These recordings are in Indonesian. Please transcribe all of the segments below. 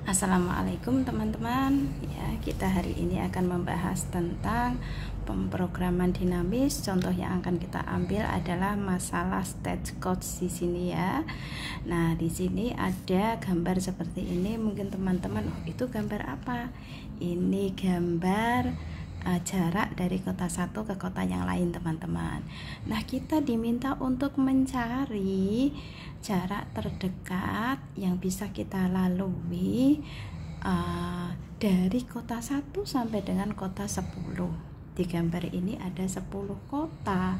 Assalamualaikum teman-teman. Ya, kita hari ini akan membahas tentang pemrograman dinamis. Contoh yang akan kita ambil adalah masalah state codes di sini ya. Nah, di sini ada gambar seperti ini. Mungkin teman-teman, itu gambar apa? Ini gambar jarak dari kota satu ke kota yang lain, teman-teman. Nah, kita diminta untuk mencari jarak terdekat yang bisa kita lalui dari kota 1 sampai dengan kota 10. Di gambar ini ada 10 kota,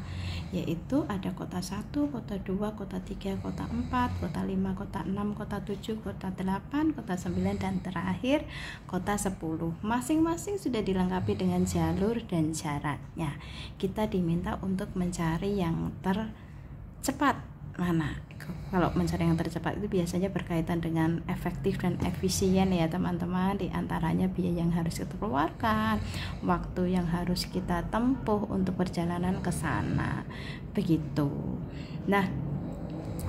yaitu ada kota 1, kota 2, kota 3, kota 4, kota 5, kota 6, kota 7, kota 8, kota 9, dan terakhir kota 10. Masing-masing sudah dilengkapi dengan jalur dan jaraknya. Kita diminta untuk mencari yang tercepat mana. Kalau mencari yang tercepat itu biasanya berkaitan dengan efektif dan efisien ya teman-teman. Di antaranya biaya yang harus kita keluarkan, waktu yang harus kita tempuh untuk perjalanan ke sana, begitu. Nah,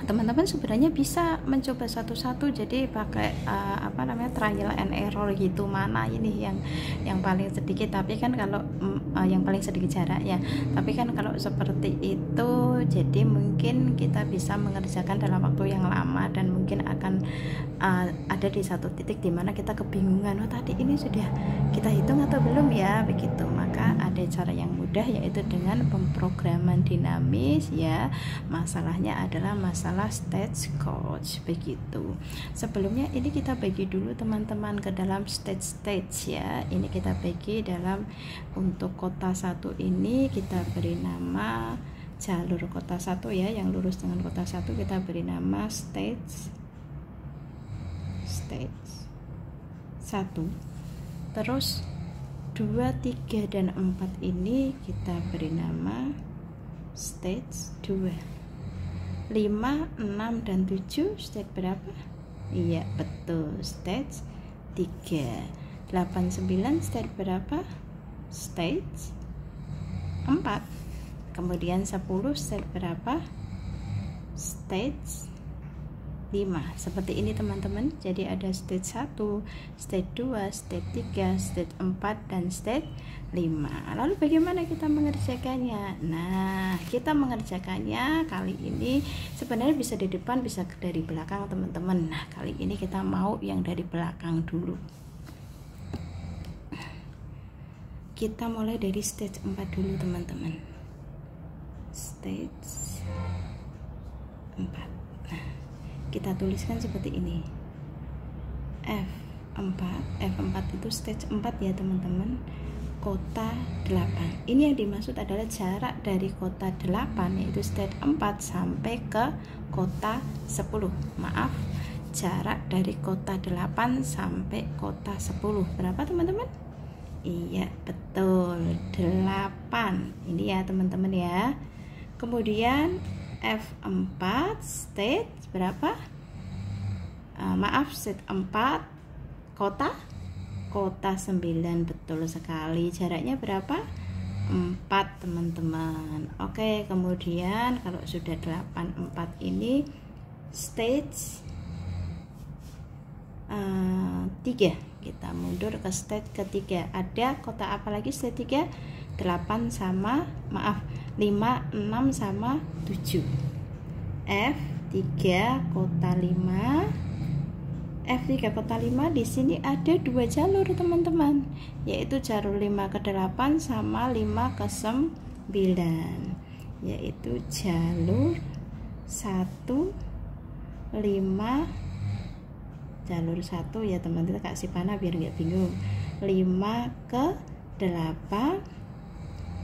teman-teman sebenarnya bisa mencoba satu-satu, jadi pakai trial and error gitu, mana ini yang paling sedikit. Tapi kan kalau yang paling sedikit jarak ya, tapi kan kalau seperti itu jadi mungkin kita bisa mengerjakan dalam waktu yang lama dan mungkin akan ada di satu titik dimana kita kebingungan, tadi ini sudah kita hitung atau belum ya, begitu. Maka ada cara yang mudah, yaitu dengan pemrograman dinamis ya. Masalahnya adalah masalah state codes, begitu. Sebelumnya ini kita bagi dulu teman-teman ke dalam stage ya. Ini kita bagi dalam, untuk kota 1 ini kita beri nama jalur kota 1 ya, yang lurus dengan kota 1 kita beri nama stage 1. Terus 2, 3, dan 4 ini kita beri nama stage 2. 5, 6, dan 7 stage berapa? Iya, betul, stage 3. 8, 9 stage berapa? Stage 4. Kemudian 10 stage berapa? Stage 5. Seperti ini teman-teman. Jadi ada stage 1, stage 2, stage 3, stage 4, dan stage 5. Lalu bagaimana kita mengerjakannya? Nah, kita mengerjakannya kali ini sebenarnya bisa di depan, bisa dari belakang teman-teman. Nah, kali ini kita mau yang dari belakang dulu. Kita mulai dari stage 4 dulu teman-teman. Stage 4. Nah, kita tuliskan seperti ini. F4 itu stage 4 ya teman-teman. Kota 8. Ini yang dimaksud adalah jarak dari kota 8, yaitu stage 4 sampai ke kota 10. Maaf, jarak dari kota 8 sampai kota 10 berapa teman-teman? Iya, betul, 8. Ini ya teman-teman ya. Kemudian F4 stage berapa? Stage 4 kota 9, betul sekali. Jaraknya berapa? 4 teman-teman. Oke, kemudian kalau sudah 8, 4 ini stage 3. Kita mundur ke stage ketiga. Ada kota apa lagi stage 3? 5, 6 sama 7. F3 kota 5. F3 kota 5 di sini ada 2 jalur teman-teman, yaitu jalur 5 ke 8 sama 5 ke 9, yaitu jalur 1, 5, jalur 1 ya teman-teman, kasih panah biar nggak bingung. 5 ke 8,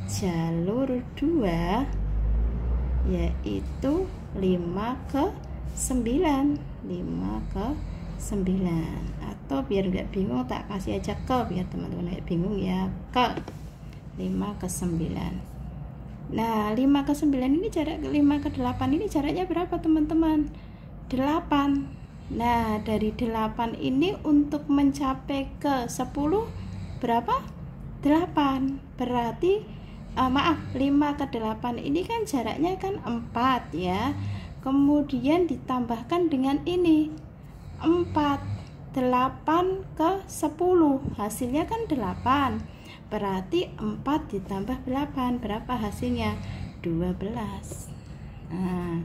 jalur 2 yaitu 5 ke 9, 5 ke 9, atau biar nggak bingung tak kasih aja ke, biar teman-teman nggak bingung ya, ke 5 ke 9. Nah, 5 ke 9 ini jarak, 5 ke 8 ini jaraknya berapa teman-teman? 8. Nah, dari 8 ini untuk mencapai ke 10 berapa? 8. Berarti 5 ke 8 ini kan jaraknya kan 4 ya. Kemudian ditambahkan dengan ini 4 8 ke 10, hasilnya kan 8, berarti 4 ditambah 8, berapa hasilnya? 12. Nah,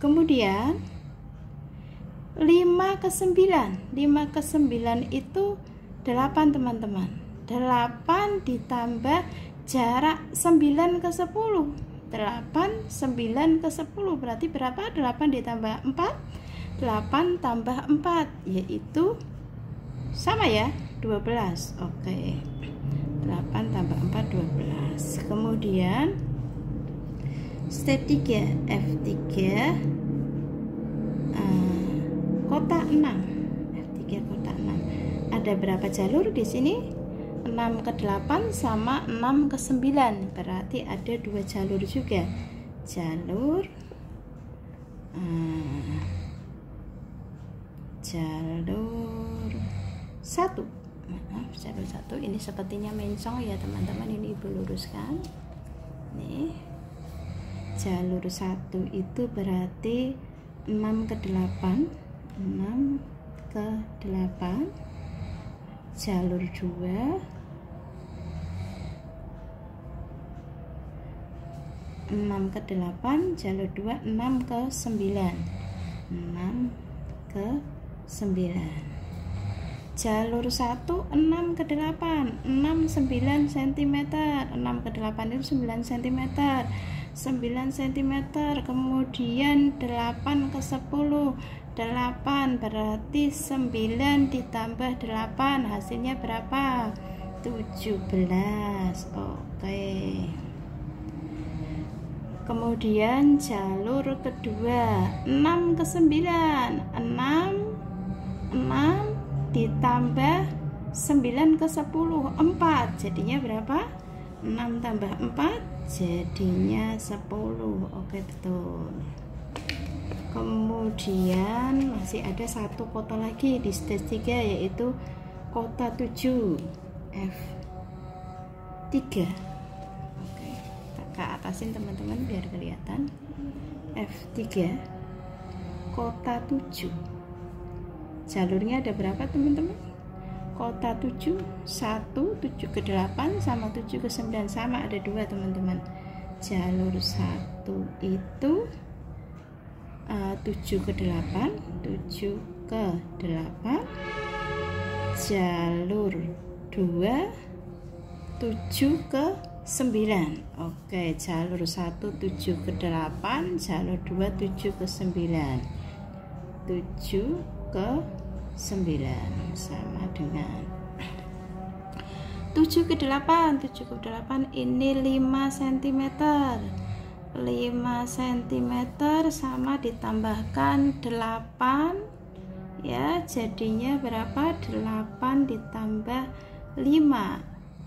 kemudian 5 ke 9, 5 ke 9 itu 8 teman-teman. 8 ditambah jarak 9 ke 10, 8, 9 ke 10, berarti berapa? 8 ditambah 4, 8 tambah 4, yaitu sama ya, 12. Oke, 8 tambah 4, 12. Kemudian step 3, F3 kotak 6. F3 kotak 6. Ada berapa jalur di sini? 6 ke 8 sama 6 ke 9, berarti ada 2 jalur juga. Jalur satu. Maaf, jalur 1 ini sepertinya mencong ya teman-teman, ini Ibu luruskan. Nih, jalur 1 itu berarti 6 ke 8, 6 ke 8. Jalur 2 6 ke 8, jalur 2 6 ke 9, 6 ke 9. Jalur 1 6 ke 8, 6 9 cm, 6 ke 8 itu 9 cm, 9 cm. Kemudian 8 ke 10, 8, berarti 9 ditambah 8, hasilnya berapa? 17. Oke. Kemudian jalur kedua 6 ke 9, 6 ditambah 9 ke 10, 4, jadinya berapa? 6 tambah 4 jadinya 10. Oke, betul. Kemudian masih ada satu kota lagi di stage 3, yaitu kota 7, F3. Oke, kakak atasin teman-teman biar kelihatan. F3 kota 7, jalurnya ada berapa teman-teman? Kota 7, 1, 7 ke 8 sama 7 ke 9, sama ada 2 teman-teman. Jalur 1 itu 7 ke 8, 7 ke 8. Jalur 2 7 ke 9. Oke, jalur 1 7 ke 8, jalur 2 7 ke 9. 7 ke 9 sama dengan 7 ke 8. 7 ke 8 ini 5 cm. 5 cm sama ditambahkan 8 ya, jadinya berapa? 8 ditambah 5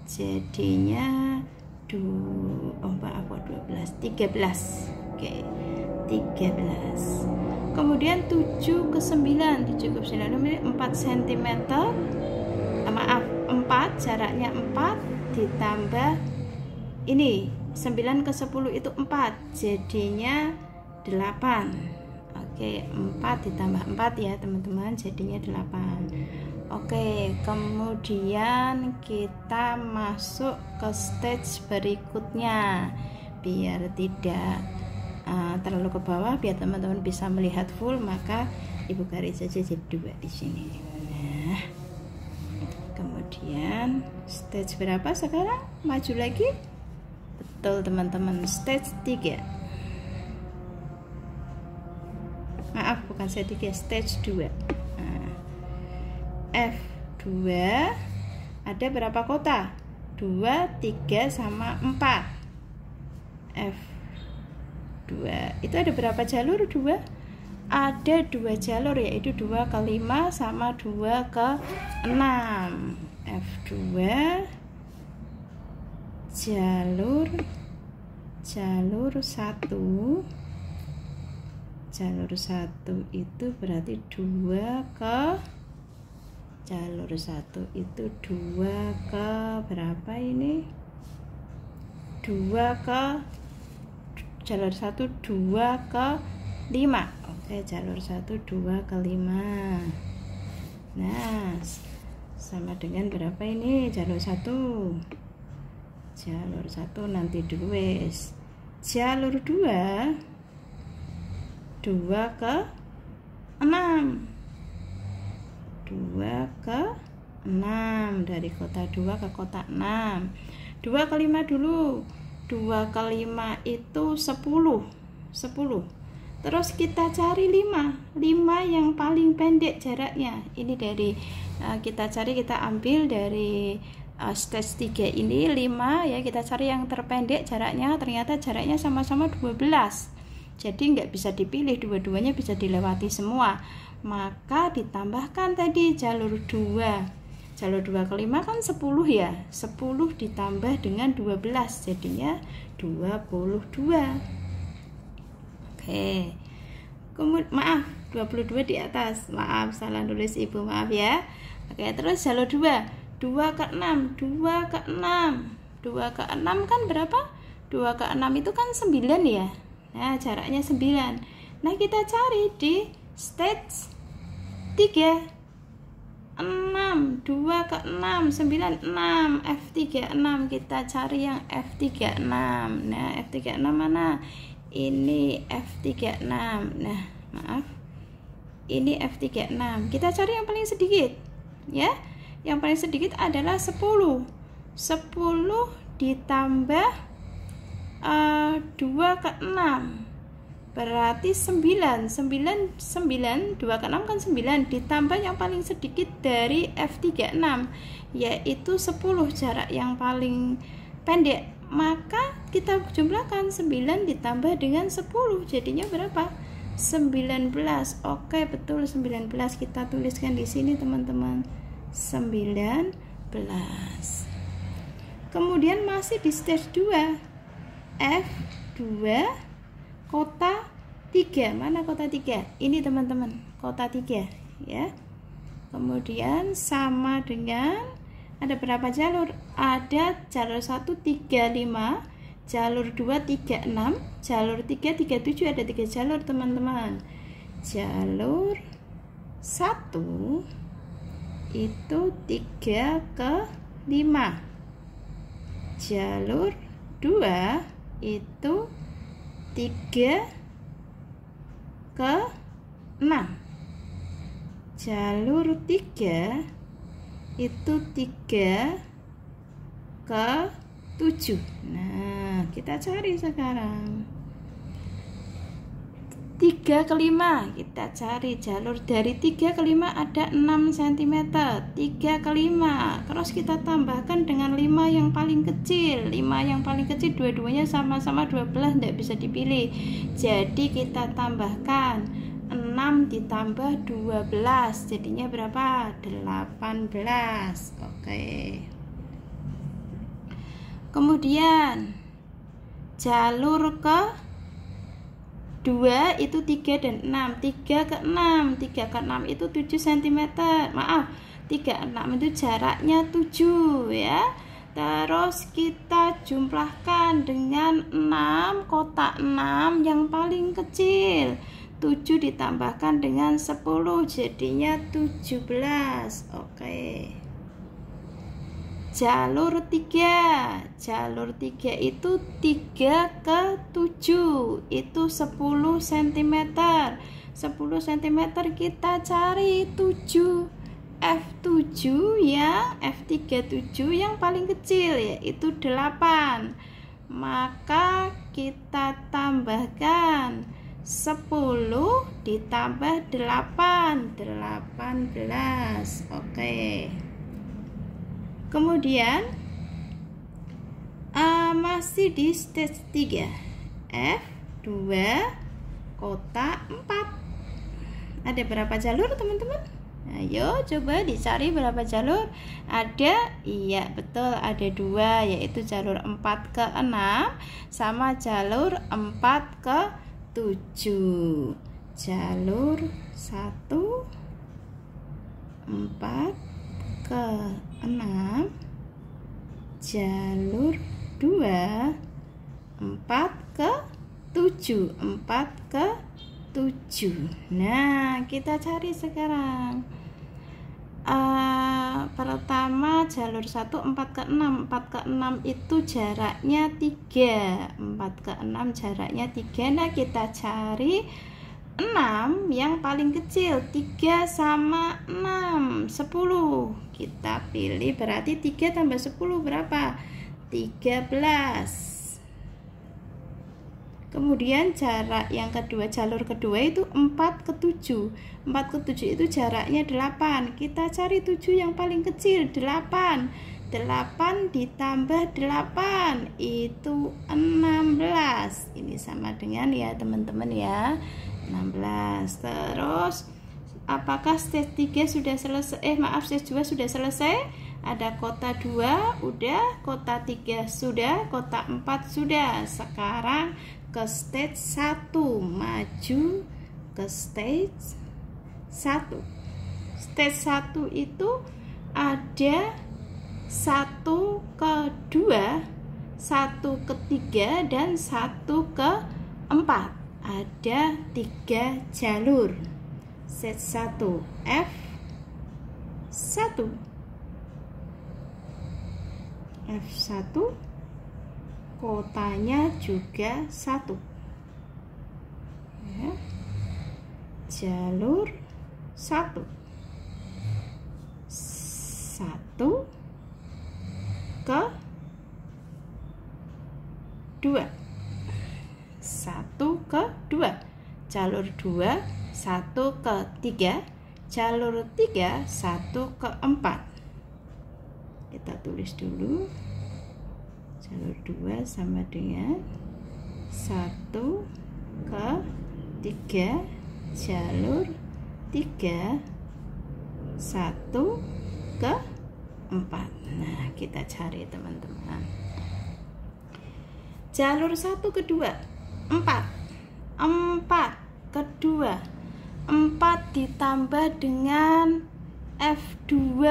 jadinya 13. Oke, 13. Kemudian 7 ke 9. 7 ke 9 ini 4 cm. Maaf, 4, jaraknya 4 ditambah ini 9 ke 10 itu 4, jadinya 8. Oke, 4 ditambah 4 ya teman-teman, jadinya 8. Oke, kemudian kita masuk ke stage berikutnya biar tidak terlalu ke bawah, biar teman-teman bisa melihat full, maka Ibu garis saja jadi 2 di sini. Nah, kemudian stage berapa sekarang? Maju lagi. Betul teman-teman, stage 3. Maaf, bukan stage 3, stage 2. Nah, F2 ada berapa kota? 2, 3 sama 4. F2 itu ada berapa jalur? 2. Ada 2 jalur, yaitu 2 ke 5 sama 2 ke 6. F2 jalur 1. Jalur 1 itu berarti 2 ke jalur 1 itu 2 ke berapa ini? 2 ke jalur 1 2 ke 5. Oke, jalur 1 2 ke 5. Nah, sama dengan berapa ini? Jalur 1 nanti dulu wes. Jalur 2 ke 6, 2 ke 6, dari kota 2 ke kota 6. 2 ke 5 dulu. 2 ke 5 itu 10. Terus kita cari 5 yang paling pendek jaraknya. Ini dari kita ambil dari stage 3 ini 5 ya, kita cari yang terpendek jaraknya. Ternyata jaraknya sama-sama 12. Jadi nggak bisa dipilih, dua-duanya bisa dilewati semua. Maka ditambahkan tadi jalur 2. Jalur 2 ke 5 kan 10 ya. 10 ditambah dengan 12 jadinya 22. Oke. Kemudian maaf, 22 di atas. Maaf, salah nulis Ibu, maaf ya. Oke, terus jalur 2. 2 ke 6. 2 ke 6. 2 ke 6 kan berapa? 2 ke 6 itu kan 9 ya. Nah, jaraknya 9. Nah, kita cari di stage 3. 6, 2 ke 6, 9, 6, F36. Kita cari yang F36. Nah, F36 mana? Ini F36. Nah, maaf. Ini F36. Kita cari yang paling sedikit. Ya. Yang paling sedikit adalah 10. 10 ditambah 2 ke 6. Berarti 9. 2 ke 6 kan 9, ditambah yang paling sedikit dari F36 yaitu 10, jarak yang paling pendek. Maka kita jumlahkan 9 ditambah dengan 10 jadinya berapa? 19. Oke, betul 19. Kita tuliskan di sini teman-teman. 19. Kemudian masih di stage 2. F2 kota 3. Mana kota 3? Ini teman-teman, kota 3 ya. Kemudian sama dengan ada berapa jalur? Ada jalur 1 35, jalur 2 36, jalur 3 37, ada 3 jalur teman-teman. Jalur 1 itu 3 ke 5. Jalur 2 itu 3 ke 6. Jalur 3 itu 3 ke 7. Nah, kita cari sekarang 3 ke 5. Kita cari jalur dari 3 ke 5 ada 6 cm. 3 ke 5. Terus kita tambahkan dengan 5 yang paling kecil. 5 yang paling kecil dua-duanya sama-sama 12, tidak bisa dipilih. Jadi kita tambahkan 6 ditambah 12. Jadinya berapa? 18. Oke. Kemudian jalur ke 2 itu 3 dan 6. 3 ke 6. 3 ke 6 itu 7 cm. Maaf, 3 ke 6 itu jaraknya 7 ya. Terus kita jumlahkan dengan 6, kotak 6 yang paling kecil. 7 ditambahkan dengan 10 jadinya 17. Oke. Jalur 3. Jalur 3 itu 3 ke 7. Itu 10 cm. 10 cm kita cari 7. F7 ya, F37 yang paling kecil yaitu 8. Maka kita tambahkan 10 ditambah 8, 18. Oke. Kemudian masih di stage 3. F2 kota 4. Ada berapa jalur teman-teman? Ayo coba dicari berapa jalur. Ada, iya betul, ada 2, yaitu jalur 4 ke 6 sama jalur 4 ke 7. Jalur 1 4 ke 6, jalur 2 4 ke 7, 4 ke 7. Nah, kita cari sekarang pertama jalur 1 4 ke 6. 4 ke 6 itu jaraknya 3. 4 ke 6 jaraknya 3. Nah, kita cari 6 yang paling kecil. 3 sama 6 10. Kita pilih, berarti 3 tambah 10 berapa? 13. Kemudian jarak yang kedua, jalur kedua itu 4 ke 7. 4 ke 7 itu jaraknya 8. Kita cari 7 yang paling kecil, 8. 8 ditambah 8 itu 16. Ini sama dengan ya teman-teman ya, 16. Terus apakah stage 3 sudah selesai? Stage 2 sudah selesai? Ada kota 2 udah, kota 3 sudah, kota 4 sudah. Sekarang ke stage 1, maju ke stage 1. Stage 1 itu ada 1 ke 2, 1 ke 3, dan 1 ke 4. Ada 3 jalur. Stage 1 F1. F1 kotanya juga 1 ya. Jalur 1 ke 2, 1 ke 2, jalur 2 1 ke 3, jalur 3 1 ke 4. Kita tulis dulu, jalur 2 sama dengan 1 ke 3, jalur 3 1 ke 4. Nah, kita cari teman-teman. Jalur 1 ke 2 4 ke 2 4 ditambah dengan F2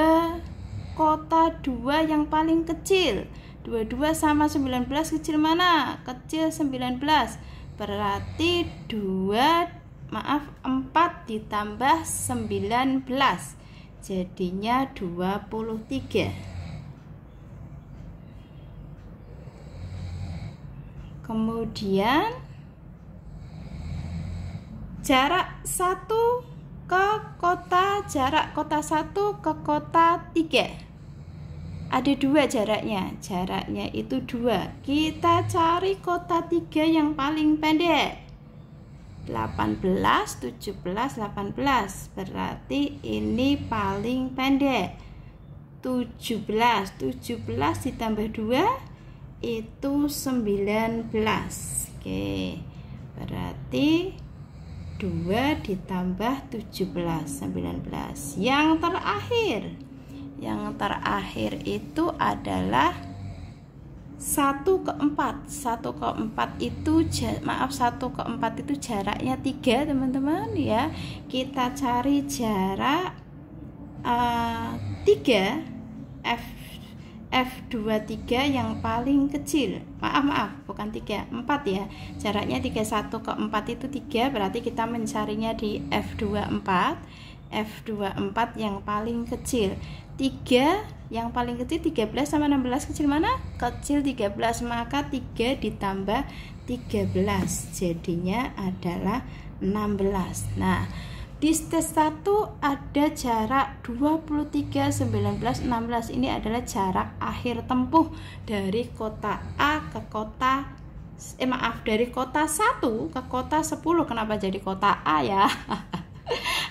kota 2 yang paling kecil. 22 sama 19 kecil mana? Kecil 19. Berarti 4 ditambah 19 jadinya 23. Kemudian jarak 1 ke kota, jarak kota 1 ke kota 3. Ada 2 jaraknya. Jaraknya itu 2. Kita cari kota 3 yang paling pendek. 18, 17, 18. Berarti ini paling pendek. 17 ditambah 2 itu 19. Oke. Berarti 2 ditambah 17 19. Yang terakhir itu adalah 1 ke 4. 1 ke 4 itu 1 ke 4 itu jaraknya 3 teman-teman ya. Kita cari jarak 3 F23 yang paling kecil. Maaf, bukan 3, 4 ya. Jaraknya 3, 1 ke 4 itu 3, berarti kita mencarinya di F24. F24 yang paling kecil. 3 yang paling kecil 13 sama 16 kecil mana? Kecil 13, maka 3 ditambah 13 jadinya adalah 16. Nah, di stage 1 ada jarak 23, 19, 16. Ini adalah jarak akhir tempuh dari kota A ke kota dari kota 1 ke kota 10. Kenapa jadi kota A ya?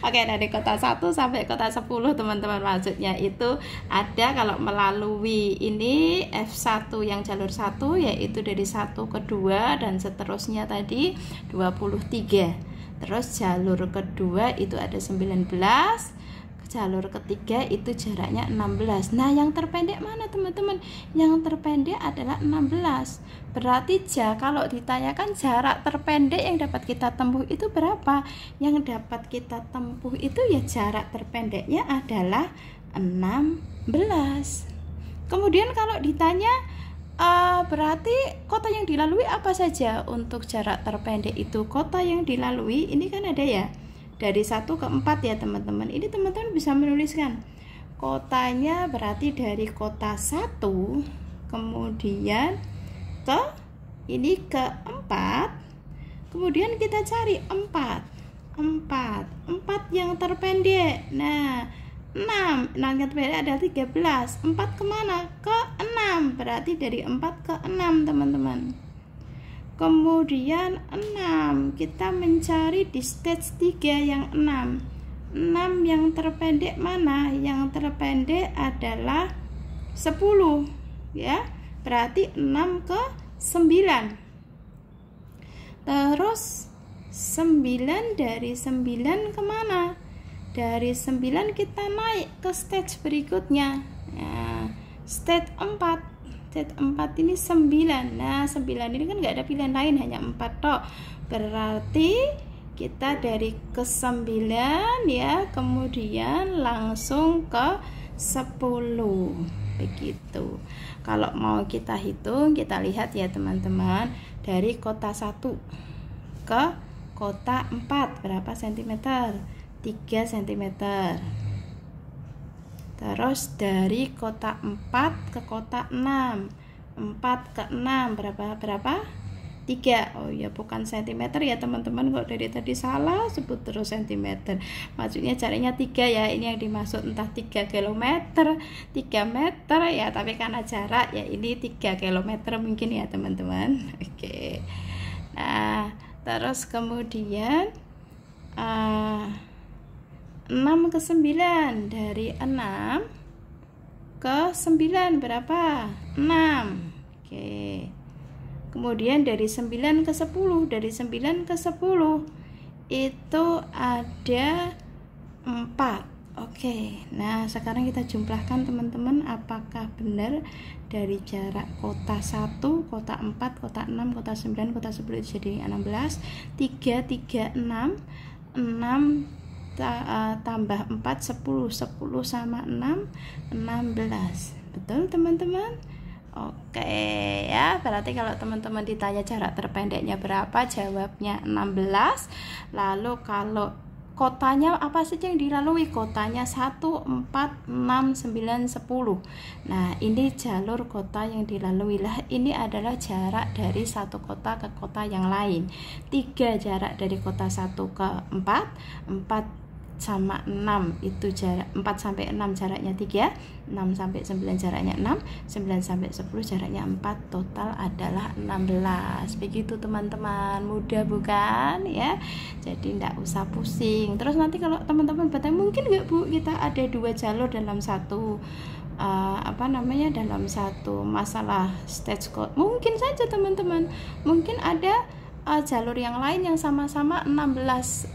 Oke, dari kota 1 sampai kota 10 teman-teman, maksudnya itu ada kalau melalui ini F1 yang jalur 1 yaitu dari 1 ke 2 dan seterusnya tadi 23. Terus jalur kedua itu ada 19, jalur ketiga itu jaraknya 16. Nah, yang terpendek mana teman-teman? Yang terpendek adalah 16. Berarti kalau ditanyakan jarak terpendek yang dapat kita tempuh itu berapa? Yang dapat kita tempuh itu ya jarak terpendeknya adalah 16. Kemudian kalau ditanya berarti kota yang dilalui apa saja untuk jarak terpendek itu? Kota yang dilalui ini kan ada ya dari 1 ke 4 ya teman-teman. Ini teman-teman bisa menuliskan kotanya berarti dari kota 1 kemudian ke ini ke 4, kemudian kita cari 4 yang terpendek. Nah 6 yang terpendek ada 13, 4 kemana? Ke 6, berarti dari 4 ke 6 teman-teman. Kemudian 6 kita mencari di stage 3 yang 6 yang terpendek mana? Yang terpendek adalah 10 ya, berarti 6 ke 9. Terus 9 dari 9 kemana? Dari 9 kita naik ke stage berikutnya. Nah, stage 4 ini 9. Nah 9 ini kan nggak ada pilihan lain, hanya 4 tok. Berarti kita dari ke 9 ya, kemudian langsung ke 10 begitu. Kalau mau kita hitung, kita lihat ya teman-teman, dari kota 1 ke kota 4 berapa cm? 3 cm. Terus dari kota 4 ke kota 6, 4 ke 6 berapa? 3. Oh ya, bukan cm ya teman-teman, kok dari tadi salah sebut terus cm. Maksudnya caranya 3 ya, ini yang dimaksud entah 3 km 3 meter ya, tapi karena jarak ya ini 3 km mungkin ya teman-teman. Oke. Nah terus kemudian 6 ke 9, dari 6 ke 9 berapa? 6. Oke. Kemudian dari 9 ke 10, dari 9 ke 10 itu ada 4. Oke. Nah, sekarang kita jumlahkan teman-teman, apakah benar dari jarak kota 1, kota 4, kota 6, kota 9, kota 10 itu jadi 16. 3, 6 tambah 4 10 sama 6 16. Betul teman-teman? Oke ya, berarti kalau teman-teman ditanya jarak terpendeknya berapa, jawabnya 16. Lalu kalau kotanya apa saja yang dilalui? Kotanya 1, 4, 6, 9, 10. Nah ini jalur kota yang dilalui lah. Ini adalah jarak dari satu kota ke kota yang lain. 3 jarak dari kota 1 ke 4, 4 sama 6 itu jarak 4 sampai 6 jaraknya 3, 6 sampai 9 jaraknya 6, 9 sampai 10 jaraknya 4, total adalah 16. Begitu teman-teman, mudah bukan ya? Jadi tidak usah pusing. Terus nanti kalau teman-teman bertanya, mungkin nggak Bu kita ada 2 jalur dalam satu dalam satu masalah stage code? Mungkin saja teman-teman, mungkin ada jalur yang lain yang sama-sama 16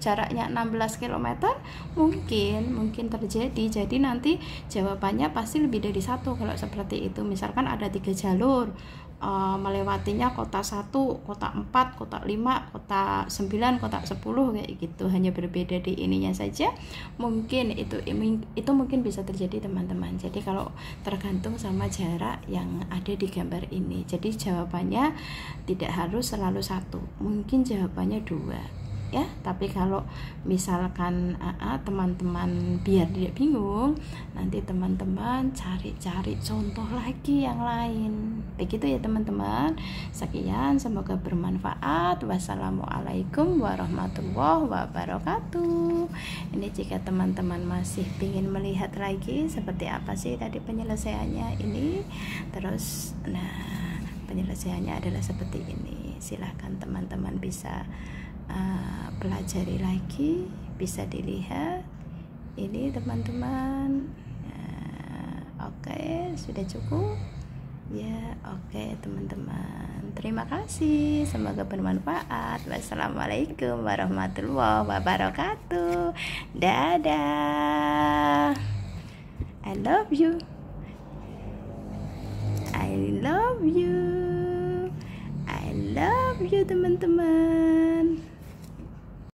jaraknya 16 km, mungkin terjadi. Jadi nanti jawabannya pasti lebih dari 1 kalau seperti itu. Misalkan ada 3 jalur, melewatinya kota 1, kota 4, kota 5, kota 9, kota 10 kayak gitu. Hanya berbeda di ininya saja. Mungkin itu mungkin bisa terjadi teman-teman. Jadi kalau tergantung sama jarak yang ada di gambar ini. Jadi jawabannya tidak harus selalu 1, mungkin jawabannya 2 ya. Tapi kalau misalkan teman-teman biar tidak bingung, nanti teman-teman cari-cari contoh lagi yang lain. Begitu ya teman-teman. Sekian, semoga bermanfaat. Wassalamualaikum warahmatullahi wabarakatuh. Ini jika teman-teman masih ingin melihat lagi seperti apa sih tadi penyelesaiannya ini, terus penyelesaiannya adalah seperti ini. Silahkan teman-teman bisa pelajari lagi, bisa dilihat ini teman-teman. Oke, sudah cukup ya. Oke teman-teman, terima kasih, semoga bermanfaat. Wassalamualaikum warahmatullahi wabarakatuh. Dadah, I love you, I love you, I love you teman-teman.